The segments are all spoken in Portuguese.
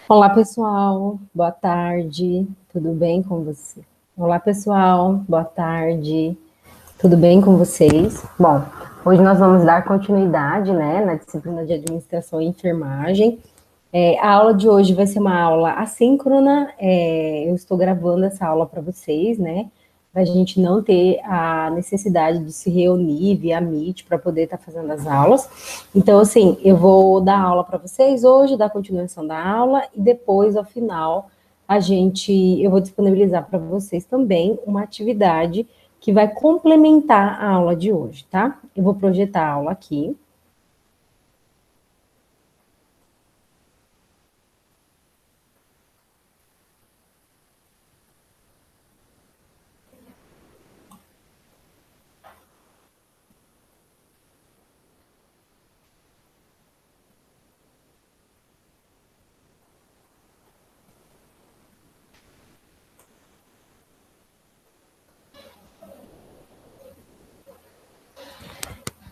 Olá, pessoal. Boa tarde. Tudo bem com você? Olá, pessoal. Boa tarde. Tudo bem com vocês? Bom, hoje nós vamos dar continuidade, né, na disciplina de administração e enfermagem. A aula de hoje vai ser uma aula assíncrona. Eu estou gravando essa aula para vocês, né? Para a gente não ter a necessidade de se reunir via Meet para poder estar fazendo as aulas. Então, assim, eu vou dar aula para vocês hoje, dar continuação da aula, e depois, ao final, eu vou disponibilizar para vocês também uma atividade que vai complementar a aula de hoje, tá? Eu vou projetar a aula aqui.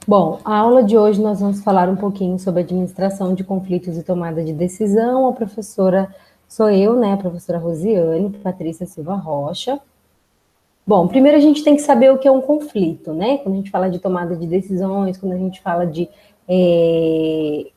Bom, a aula de hoje nós vamos falar um pouquinho sobre administração de conflitos e tomada de decisão. A professora sou eu, né, a professora Rosiane Patrícia Silva Rocha. Bom, primeiro a gente tem que saber o que é um conflito, né? Quando a gente fala de tomada de decisões, quando a gente fala de eh,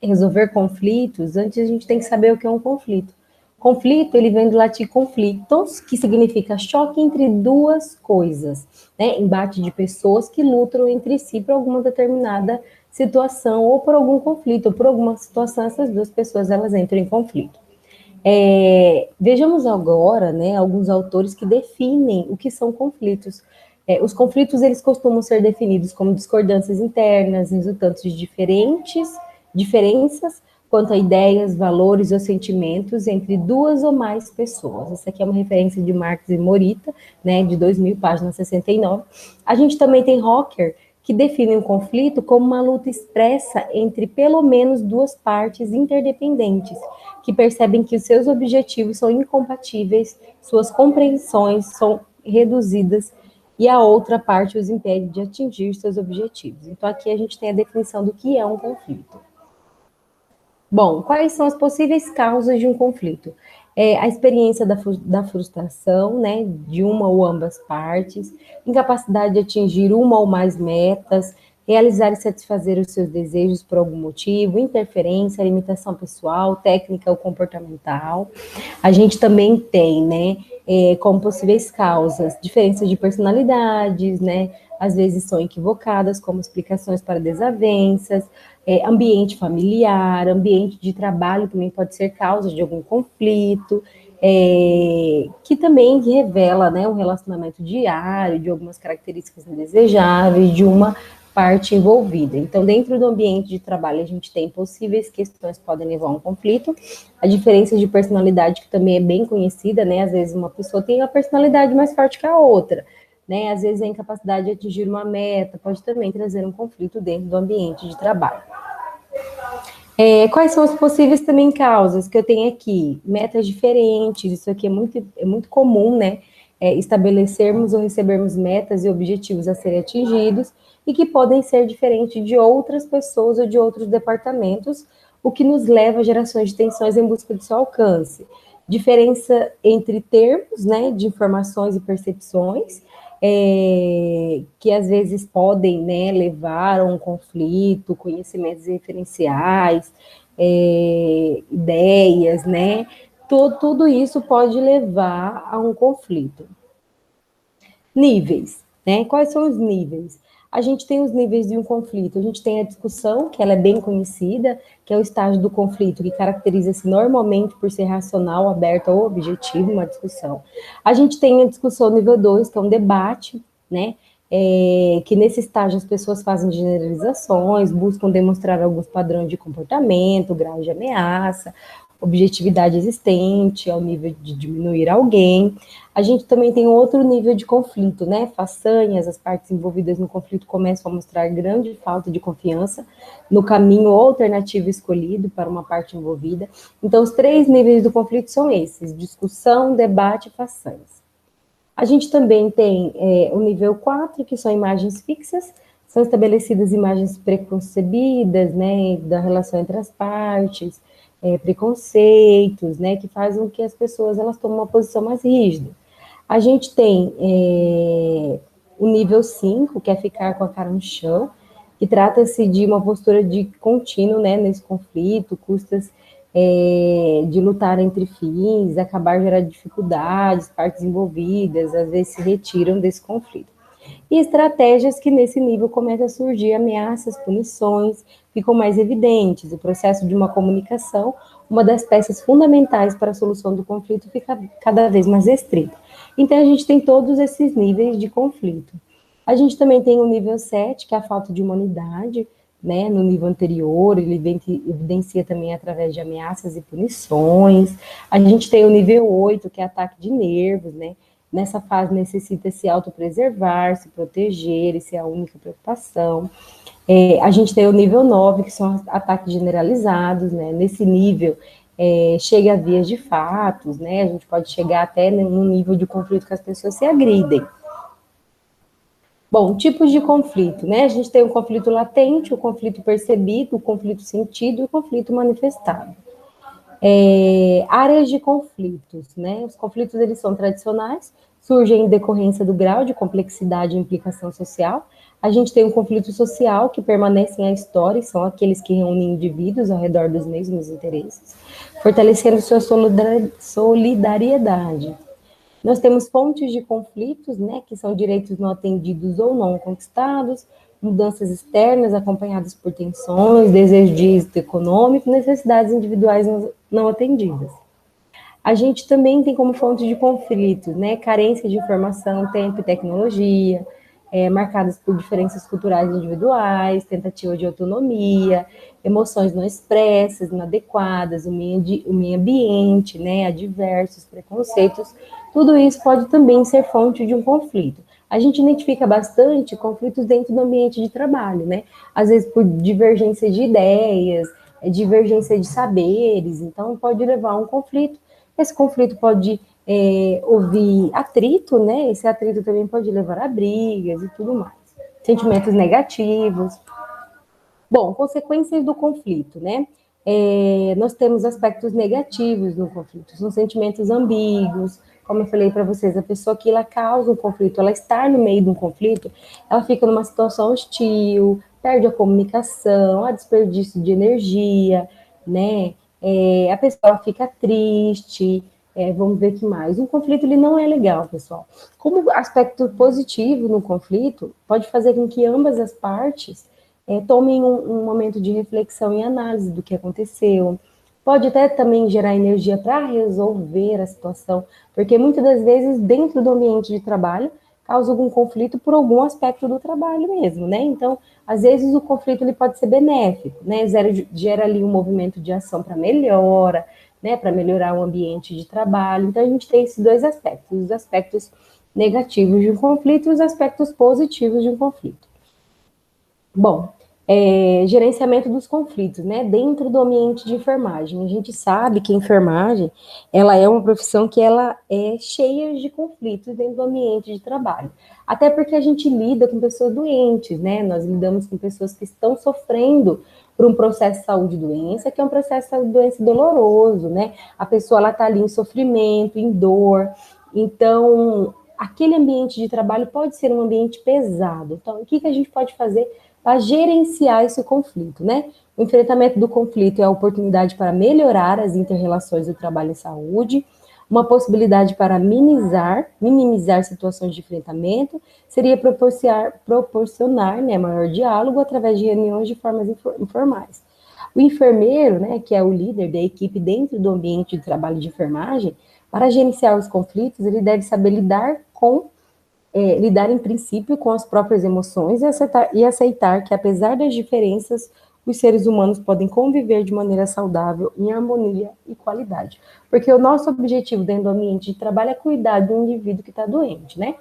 resolver conflitos, antes a gente tem que saber o que é um conflito. Conflito, ele vem do latim conflitos, que significa choque entre duas coisas, né? Embate de pessoas que lutam entre si por alguma determinada situação ou por algum conflito, ou por alguma situação, essas duas pessoas elas entram em conflito. Vejamos agora, né, alguns autores que definem o que são conflitos. Os conflitos eles costumam ser definidos como discordâncias internas resultantes de diferenças quanto a ideias, valores ou sentimentos entre duas ou mais pessoas. Essa aqui é uma referência de Marx e Morita, né, de 2000, página 69. A gente também tem Rocker, que define o conflito como uma luta expressa entre pelo menos duas partes interdependentes, que percebem que os seus objetivos são incompatíveis, suas compreensões são reduzidas e a outra parte os impede de atingir seus objetivos. Então, aqui a gente tem a definição do que é um conflito. Bom, quais são as possíveis causas de um conflito? A experiência da frustração, né, de uma ou ambas partes, incapacidade de atingir uma ou mais metas, realizar e satisfazer os seus desejos por algum motivo, interferência, limitação pessoal, técnica ou comportamental. A gente também tem, né, como possíveis causas, diferenças de personalidades, né, às vezes são equivocadas, como explicações para desavenças, ambiente familiar, ambiente de trabalho também pode ser causa de algum conflito, que também revela, né, um relacionamento diário, de algumas características indesejáveis, de uma parte envolvida. Então, dentro do ambiente de trabalho, a gente tem possíveis questões que podem levar a um conflito, a diferença de personalidade, que também é bem conhecida, né? Às vezes uma pessoa tem a personalidade mais forte que a outra, né? Às vezes a incapacidade de atingir uma meta pode também trazer um conflito dentro do ambiente de trabalho. Quais são as possíveis também causas que eu tenho aqui? Metas diferentes, isso aqui é muito comum, né? Estabelecermos ou recebermos metas e objetivos a serem atingidos e que podem ser diferentes de outras pessoas ou de outros departamentos, o que nos leva a gerações de tensões em busca de seu alcance. Diferença entre termos, né, de informações e percepções, que às vezes podem, né, levar a um conflito, conhecimentos referenciais, ideias, né? Tudo isso pode levar a um conflito. Níveis, né? Quais são os níveis? A gente tem os níveis de um conflito. A gente tem a discussão, que ela é bem conhecida, que é o estágio do conflito, que caracteriza-se normalmente por ser racional, aberta ou objetivo, uma discussão. A gente tem a discussão nível 2, que é um debate, né? Que nesse estágio as pessoas fazem generalizações, buscam demonstrar alguns padrões de comportamento, grau de ameaça, objetividade existente, ao nível de diminuir alguém. A gente também tem outro nível de conflito, né? Façanhas, as partes envolvidas no conflito começam a mostrar grande falta de confiança no caminho ou alternativo escolhido para uma parte envolvida. Então, os três níveis do conflito são esses: discussão, debate e façanhas. A gente também tem o nível 4, que são imagens fixas, são estabelecidas imagens preconcebidas, né, da relação entre as partes, preconceitos, né, que fazem com que as pessoas elas tomem uma posição mais rígida. A gente tem o nível 5, que é ficar com a cara no chão, que trata-se de uma postura de contínuo, né, nesse conflito, custas de lutar entre fins, acabar gerando dificuldades, partes envolvidas, às vezes se retiram desse conflito. E estratégias que nesse nível começam a surgir ameaças, punições, ficam mais evidentes. O processo de uma comunicação, uma das peças fundamentais para a solução do conflito, fica cada vez mais restrita. Então, a gente tem todos esses níveis de conflito. A gente também tem o nível 7, que é a falta de humanidade, né? No nível anterior, ele evidencia também através de ameaças e punições. A gente tem o nível 8, que é ataque de nervos, né? Nessa fase necessita se autopreservar, se proteger, isso é a única preocupação. A gente tem o nível 9, que são ataques generalizados, né? Nesse nível, chega a vias de fatos, né? A gente pode chegar até num nível de conflito que as pessoas se agridem. Bom, tipos de conflito, né? A gente tem o conflito latente, o conflito percebido, o conflito sentido e o conflito manifestado. Áreas de conflitos, né? Os conflitos, eles são tradicionais, surgem em decorrência do grau de complexidade e implicação social. A gente tem o conflito social, que permanecem à história e são aqueles que reúnem indivíduos ao redor dos mesmos interesses, fortalecendo sua solidariedade. Nós temos fontes de conflitos, né, que são direitos não atendidos ou não conquistados, mudanças externas acompanhadas por tensões, desejo de êxito econômico, necessidades individuais não atendidas. A gente também tem como fonte de conflito, né, carência de informação, tempo e tecnologia, marcadas por diferenças culturais individuais, tentativa de autonomia, emoções não expressas, inadequadas, o meio ambiente, né, adversos, preconceitos, tudo isso pode também ser fonte de um conflito. A gente identifica bastante conflitos dentro do ambiente de trabalho, né? Às vezes por divergência de ideias, divergência de saberes, então pode levar a um conflito. Esse conflito pode ouvir atrito, né? Esse atrito também pode levar a brigas e tudo mais. Sentimentos negativos. Bom, consequências do conflito, né? Nós temos aspectos negativos no conflito, são sentimentos ambíguos, como eu falei para vocês, a pessoa que ela causa um conflito, ela está no meio de um conflito, ela fica numa situação hostil, perde a comunicação, há desperdício de energia, né? A pessoa fica triste, vamos ver o que mais. Um conflito ele não é legal, pessoal. Como aspecto positivo no conflito, pode fazer com que ambas as partes tomem um momento de reflexão e análise do que aconteceu. Pode até também gerar energia para resolver a situação, porque muitas das vezes, dentro do ambiente de trabalho, causa algum conflito por algum aspecto do trabalho mesmo, né? Então, às vezes o conflito ele pode ser benéfico, né? Gera ali um movimento de ação para melhora, né? Para melhorar o ambiente de trabalho. Então, a gente tem esses dois aspectos, os aspectos negativos de um conflito e os aspectos positivos de um conflito. Bom, gerenciamento dos conflitos, né? Dentro do ambiente de enfermagem. A gente sabe que a enfermagem, ela é uma profissão que ela é cheia de conflitos dentro do ambiente de trabalho. Até porque a gente lida com pessoas doentes, né? Nós lidamos com pessoas que estão sofrendo por um processo de saúde e doença, que é um processo de saúde e doença doloroso, né? A pessoa, ela tá ali em sofrimento, em dor. Então, aquele ambiente de trabalho pode ser um ambiente pesado. Então, o que a gente pode fazer para gerenciar esse conflito, né? O enfrentamento do conflito é a oportunidade para melhorar as interrelações do trabalho e saúde, uma possibilidade para minimizar situações de enfrentamento, seria proporcionar né, maior diálogo através de reuniões de formas informais. O enfermeiro, né, que é o líder da equipe dentro do ambiente de trabalho de enfermagem, para gerenciar os conflitos, ele deve saber lidar em princípio com as próprias emoções e aceitar que, apesar das diferenças, os seres humanos podem conviver de maneira saudável, em harmonia e qualidade. Porque o nosso objetivo dentro do ambiente de trabalho é cuidar do indivíduo que está doente, né?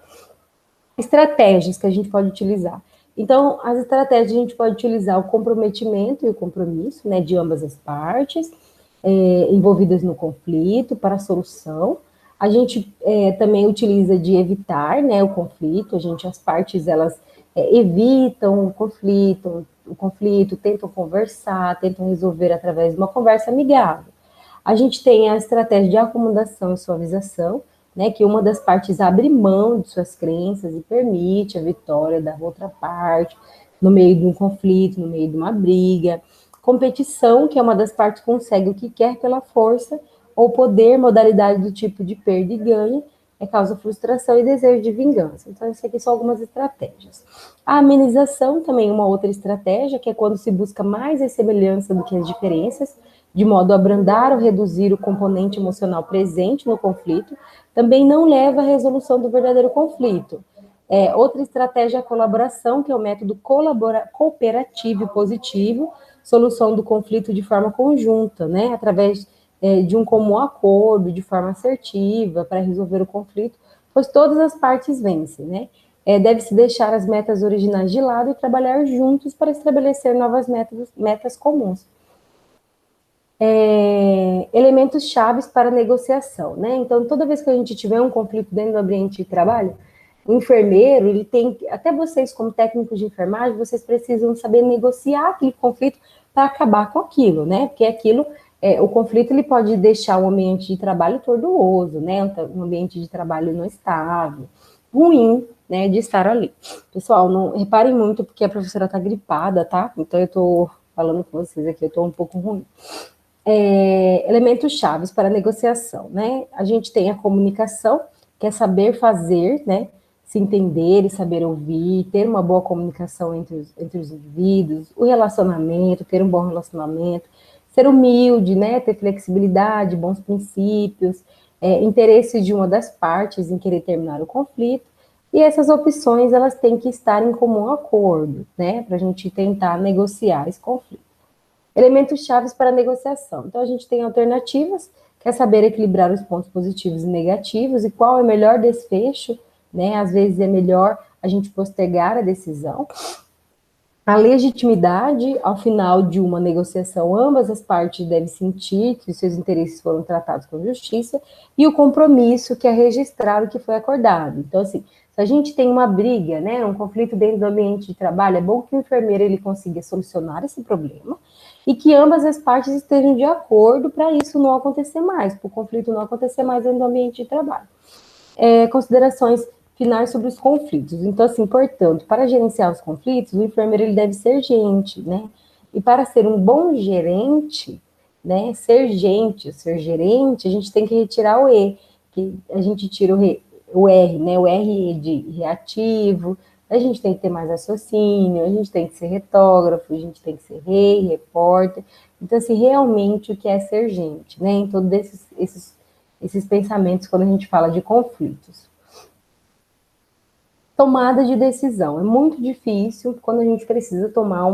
Estratégias que a gente pode utilizar. Então, as estratégias a gente pode utilizar o comprometimento e o compromisso, né, de ambas as partes, envolvidas no conflito, para a solução. A gente também utiliza de evitar, né, o conflito, as partes, elas evitam o conflito, o conflito, tentam conversar, tentam resolver através de uma conversa amigável. A gente tem a estratégia de acomodação e suavização, né, que uma das partes abre mão de suas crenças e permite a vitória da outra parte no meio de um conflito, no meio de uma briga. Competição, que é uma das partes consegue o que quer pela força ou poder, modalidade do tipo de perda e ganha, causa frustração e desejo de vingança. Então, isso aqui são algumas estratégias. A amenização também é uma outra estratégia, que é quando se busca mais a semelhança do que as diferenças, de modo a abrandar ou reduzir o componente emocional presente no conflito, também não leva à resolução do verdadeiro conflito. Outra estratégia é a colaboração, que é o método cooperativo e positivo, solução do conflito de forma conjunta, né, através de um comum acordo, de forma assertiva, para resolver o conflito, pois todas as partes vencem, né? Deve-se deixar as metas originais de lado e trabalhar juntos para estabelecer novas metas comuns. Elementos chaves para negociação, né? Então, toda vez que a gente tiver um conflito dentro do ambiente de trabalho, o enfermeiro, ele tem, até vocês como técnicos de enfermagem, vocês precisam saber negociar aquele conflito para acabar com aquilo, né? Porque aquilo, o conflito, ele pode deixar o ambiente de trabalho tortuoso, né? Um ambiente de trabalho não estável, ruim, né? De estar ali. Pessoal, não reparem muito porque a professora está gripada, tá? Então eu tô falando com vocês aqui, eu tô um pouco ruim. Elementos chaves para a negociação, né? A gente tem a comunicação, que é saber fazer, né? Se entender e saber ouvir, ter uma boa comunicação entre os indivíduos, o relacionamento, ter um bom relacionamento, ser humilde, né? Ter flexibilidade, bons princípios, interesse de uma das partes em querer terminar o conflito, e essas opções, elas têm que estar em comum acordo, né? Para a gente tentar negociar esse conflito. Elementos chaves para a negociação. Então, a gente tem alternativas, que é saber equilibrar os pontos positivos e negativos, e qual é o melhor desfecho, né? Às vezes é melhor a gente postergar a decisão. A legitimidade, ao final de uma negociação, ambas as partes devem sentir que os seus interesses foram tratados com justiça, e o compromisso, que é registrar o que foi acordado. Então, assim, se a gente tem uma briga, né, um conflito dentro do ambiente de trabalho, é bom que o enfermeiro ele consiga solucionar esse problema, e que ambas as partes estejam de acordo para isso não acontecer mais, para o conflito não acontecer mais dentro do ambiente de trabalho. Considerações finais sobre os conflitos. Então, assim, portanto, para gerenciar os conflitos, o enfermeiro ele deve ser gente, né? E para ser um bom gerente, né, ser gerente, a gente tem que retirar o E, que a gente tira o R, né? O R de reativo, a gente tem que ter mais raciocínio, a gente tem que ser retógrafo, a gente tem que ser rei, repórter. Então, assim, realmente o que é ser gente, né? Em todos esses pensamentos quando a gente fala de conflitos. Tomada de decisão. É muito difícil quando a gente precisa tomar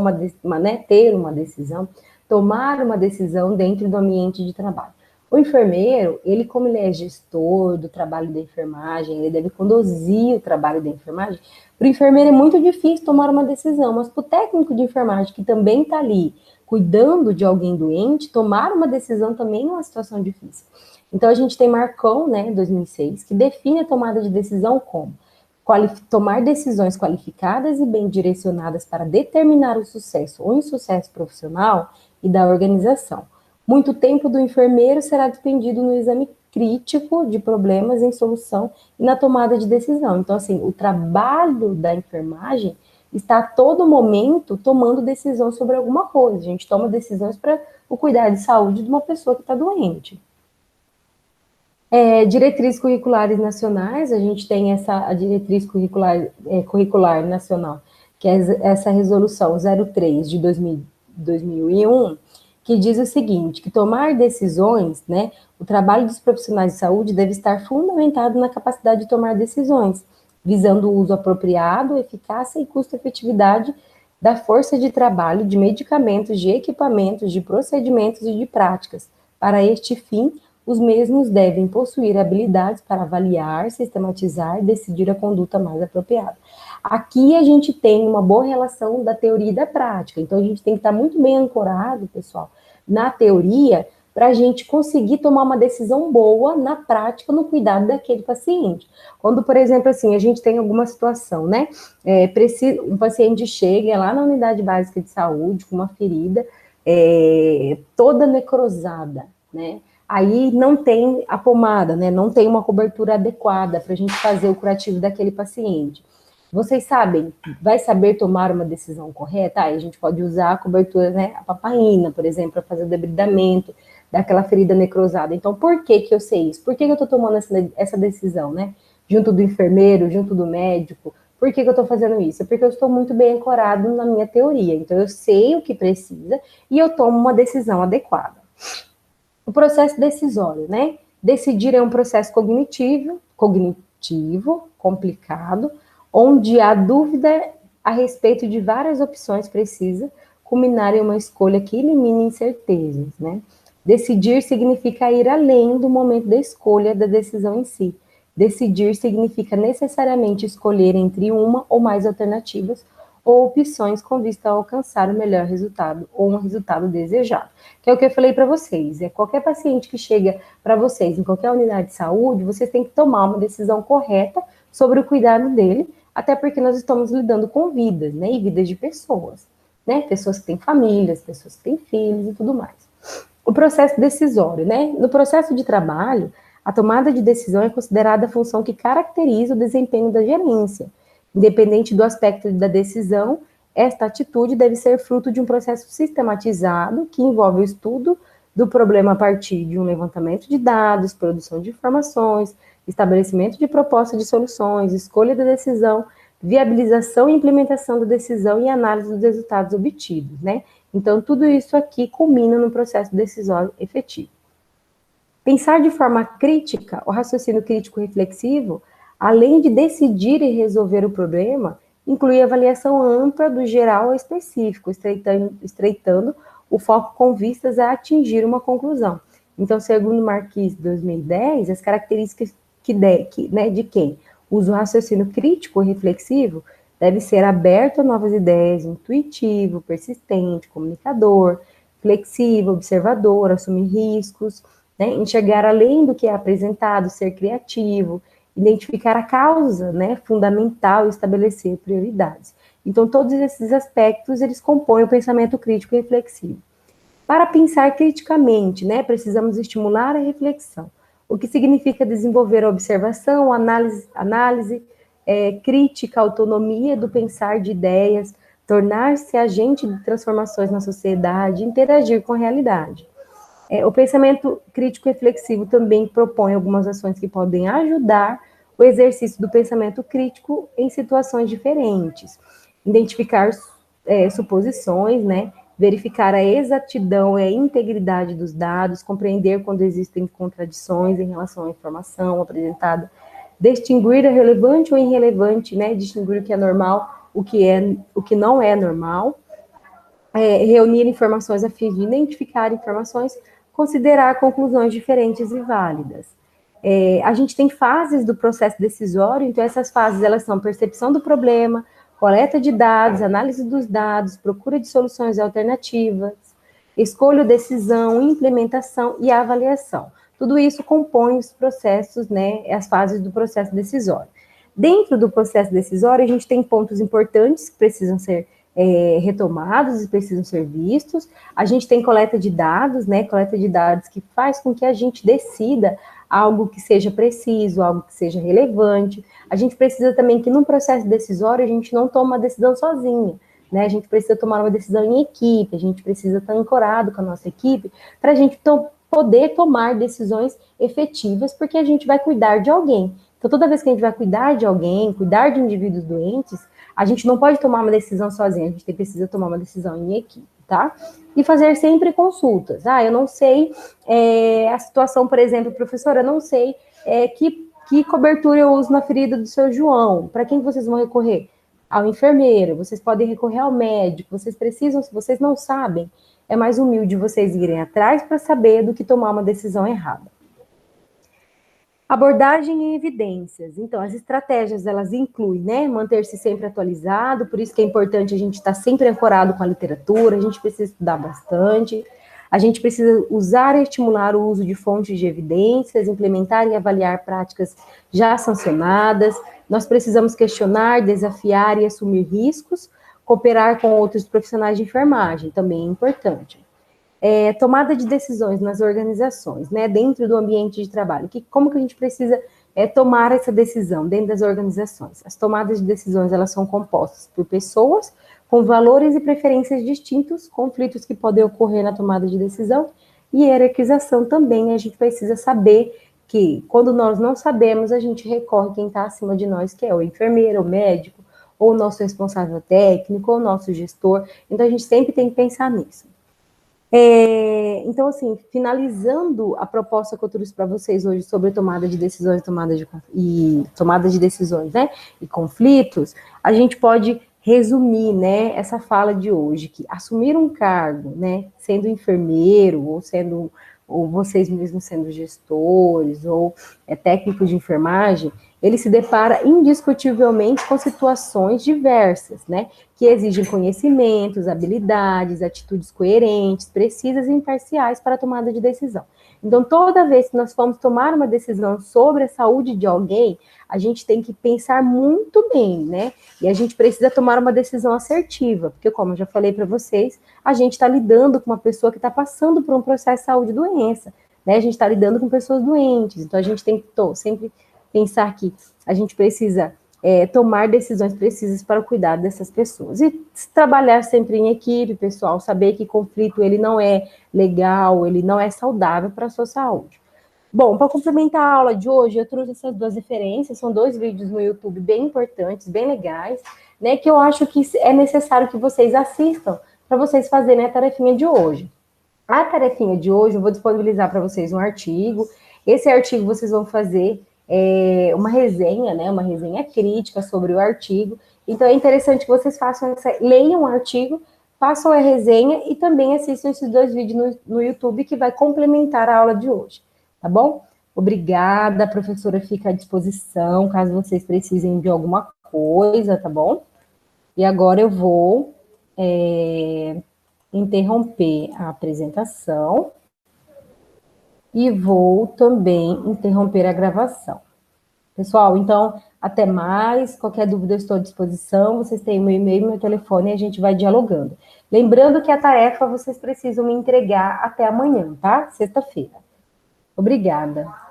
ter uma decisão, tomar uma decisão dentro do ambiente de trabalho. O enfermeiro, ele como ele é gestor do trabalho da enfermagem, ele deve conduzir o trabalho da enfermagem, para o enfermeiro é muito difícil tomar uma decisão, mas para o técnico de enfermagem, que também está ali cuidando de alguém doente, tomar uma decisão também é uma situação difícil. Então, a gente tem Marcon, né, 2006, que define a tomada de decisão como tomar decisões qualificadas e bem direcionadas para determinar o sucesso ou insucesso profissional e da organização. Muito tempo do enfermeiro será despendido no exame crítico de problemas em solução e na tomada de decisão. Então, assim, o trabalho da enfermagem está a todo momento tomando decisão sobre alguma coisa. A gente toma decisões para o cuidado de saúde de uma pessoa que está doente. Diretrizes curriculares nacionais, a gente tem a diretriz curricular nacional, que é essa resolução 03 de 2001, que diz o seguinte, que tomar decisões, né, o trabalho dos profissionais de saúde deve estar fundamentado na capacidade de tomar decisões, visando o uso apropriado, eficácia e custo-efetividade da força de trabalho, de medicamentos, de equipamentos, de procedimentos e de práticas. Para este fim, os mesmos devem possuir habilidades para avaliar, sistematizar e decidir a conduta mais apropriada. Aqui a gente tem uma boa relação da teoria e da prática, então a gente tem que estar muito bem ancorado, pessoal, na teoria, para a gente conseguir tomar uma decisão boa na prática, no cuidado daquele paciente. Quando, por exemplo, assim, a gente tem alguma situação, né? Um paciente chega lá na unidade básica de saúde com uma ferida toda necrosada, né? Aí não tem a pomada, né? Não tem uma cobertura adequada para a gente fazer o curativo daquele paciente. Vocês sabem, vai saber tomar uma decisão correta? Aí a gente pode usar a cobertura, né? A papaina, por exemplo, para fazer o debridamento daquela ferida necrosada. Então, por que que eu sei isso? Por que que eu estou tomando essa decisão, né? Junto do enfermeiro, junto do médico. Por que que eu estou fazendo isso? É porque eu estou muito bem ancorado na minha teoria. Então, eu sei o que precisa e eu tomo uma decisão adequada. O processo decisório, né? Decidir é um processo cognitivo, complicado, onde a dúvida a respeito de várias opções precisa culminar em uma escolha que elimine incertezas, né? Decidir significa ir além do momento da escolha da decisão em si. Decidir significa necessariamente escolher entre uma ou mais alternativas ou opções com vista a alcançar o melhor resultado ou um resultado desejado. Que é o que eu falei para vocês. Qualquer paciente que chega para vocês em qualquer unidade de saúde, vocês têm que tomar uma decisão correta sobre o cuidado dele, até porque nós estamos lidando com vidas, né? E vidas de pessoas, né? Pessoas que têm famílias, pessoas que têm filhos e tudo mais. O processo decisório, né? No processo de trabalho, a tomada de decisão é considerada a função que caracteriza o desempenho da gerência. Independente do aspecto da decisão, esta atitude deve ser fruto de um processo sistematizado que envolve o estudo do problema a partir de um levantamento de dados, produção de informações, estabelecimento de propostas de soluções, escolha da decisão, viabilização e implementação da decisão e análise dos resultados obtidos, né? Então, tudo isso aqui culmina no processo decisório efetivo. Pensar de forma crítica, o raciocínio crítico reflexivo, além de decidir e resolver o problema, inclui avaliação ampla do geral ao específico, estreitando o foco com vistas a atingir uma conclusão. Então, segundo Marquis, 2010, as características de quem usa o raciocínio crítico e reflexivo deve ser aberto a novas ideias, intuitivo, persistente, comunicador, flexível, observador, assumir riscos, né, enxergar além do que é apresentado, ser criativo, identificar a causa, né, fundamental e estabelecer prioridades. Então, todos esses aspectos, eles compõem o pensamento crítico e reflexivo. Para pensar criticamente, né, precisamos estimular a reflexão, o que significa desenvolver a observação, análise crítica, autonomia do pensar de ideias, tornar-se agente de transformações na sociedade, interagir com a realidade. O pensamento crítico reflexivo também propõe algumas ações que podem ajudar o exercício do pensamento crítico em situações diferentes. Identificar suposições, né? Verificar a exatidão e a integridade dos dados, compreender quando existem contradições em relação à informação apresentada, distinguir a relevante ou irrelevante, né? Distinguir o que é normal, o que não é normal, reunir informações a fim de identificar informações, considerar conclusões diferentes e válidas. A gente tem fases do processo decisório, então essas fases elas são percepção do problema, coleta de dados, análise dos dados, procura de soluções alternativas, escolha, decisão, implementação e avaliação. Tudo isso compõe os processos, né, as fases do processo decisório. Dentro do processo decisório, a gente tem pontos importantes que precisam ser retomados e precisam ser vistos. A gente tem coleta de dados, né? Coleta de dados que faz com que a gente decida algo que seja preciso, algo que seja relevante. A gente precisa também que, num processo decisório, a gente não toma uma decisão sozinha, né? A gente precisa tomar uma decisão em equipe, a gente precisa estar ancorado com a nossa equipe para a gente poder tomar decisões efetivas, porque a gente vai cuidar de alguém. Então, toda vez que a gente vai cuidar de alguém, cuidar de indivíduos doentes, a gente não pode tomar uma decisão sozinha, a gente precisa tomar uma decisão em equipe, tá? E fazer sempre consultas. Eu não sei a situação, por exemplo, professora, eu não sei que cobertura eu uso na ferida do seu João. Para quem vocês vão recorrer? Ao enfermeiro, vocês podem recorrer ao médico, vocês precisam, se vocês não sabem, é mais humilde vocês irem atrás para saber do que tomar uma decisão errada. Abordagem e evidências. Então, as estratégias, elas incluem, né, manter-se sempre atualizado, por isso que é importante a gente estar sempre ancorado com a literatura, a gente precisa estudar bastante. A gente precisa usar e estimular o uso de fontes de evidências, implementar e avaliar práticas já sancionadas. Nós precisamos questionar, desafiar e assumir riscos, cooperar com outros profissionais de enfermagem, também é importante. Tomada de decisões nas organizações, né, dentro do ambiente de trabalho. Como que a gente precisa tomar essa decisão dentro das organizações? As tomadas de decisões, elas são compostas por pessoas com valores e preferências distintos, conflitos que podem ocorrer na tomada de decisão, e hierarquização também. A gente precisa saber que, quando nós não sabemos, a gente recorre quem está acima de nós, que é o enfermeiro, o médico, ou o nosso responsável técnico, ou o nosso gestor. Então, a gente sempre tem que pensar nisso. Então, assim, finalizando a proposta que eu trouxe para vocês hoje sobre tomada de decisões, tomada de decisões, né, e conflitos, a gente pode resumir, né, essa fala de hoje, que assumir um cargo, né, sendo enfermeiro, ou vocês mesmos sendo gestores, ou técnicos de enfermagem, ele se depara indiscutivelmente com situações diversas, né, que exigem conhecimentos, habilidades, atitudes coerentes, precisas e imparciais para a tomada de decisão. Então, toda vez que nós formos tomar uma decisão sobre a saúde de alguém, a gente tem que pensar muito bem, né? E a gente precisa tomar uma decisão assertiva, porque, como eu já falei para vocês, a gente está lidando com uma pessoa que está passando por um processo de saúde e doença, né? A gente está lidando com pessoas doentes, então a gente tem que sempre pensar que a gente precisa tomar decisões precisas para o cuidado dessas pessoas. E trabalhar sempre em equipe, pessoal, saber que conflito ele não é legal, ele não é saudável para a sua saúde. Bom, para complementar a aula de hoje, eu trouxe essas duas referências, são 2 vídeos no YouTube bem importantes, bem legais, né, que eu acho que é necessário que vocês assistam para vocês fazerem a tarefinha de hoje. A tarefinha de hoje, eu vou disponibilizar para vocês um artigo. Esse artigo vocês vão fazer uma resenha, né, uma resenha crítica sobre o artigo. Então, é interessante que vocês leiam o artigo, façam a resenha e também assistam esses 2 vídeos no YouTube que vai complementar a aula de hoje, tá bom? Obrigada, a professora fica à disposição, caso vocês precisem de alguma coisa, tá bom? E agora eu vou interromper a apresentação e vou também interromper a gravação. Pessoal, então, até mais. Qualquer dúvida, eu estou à disposição. Vocês têm meu e-mail, meu telefone e a gente vai dialogando. Lembrando que a tarefa vocês precisam me entregar até amanhã, tá? Sexta-feira. Obrigada.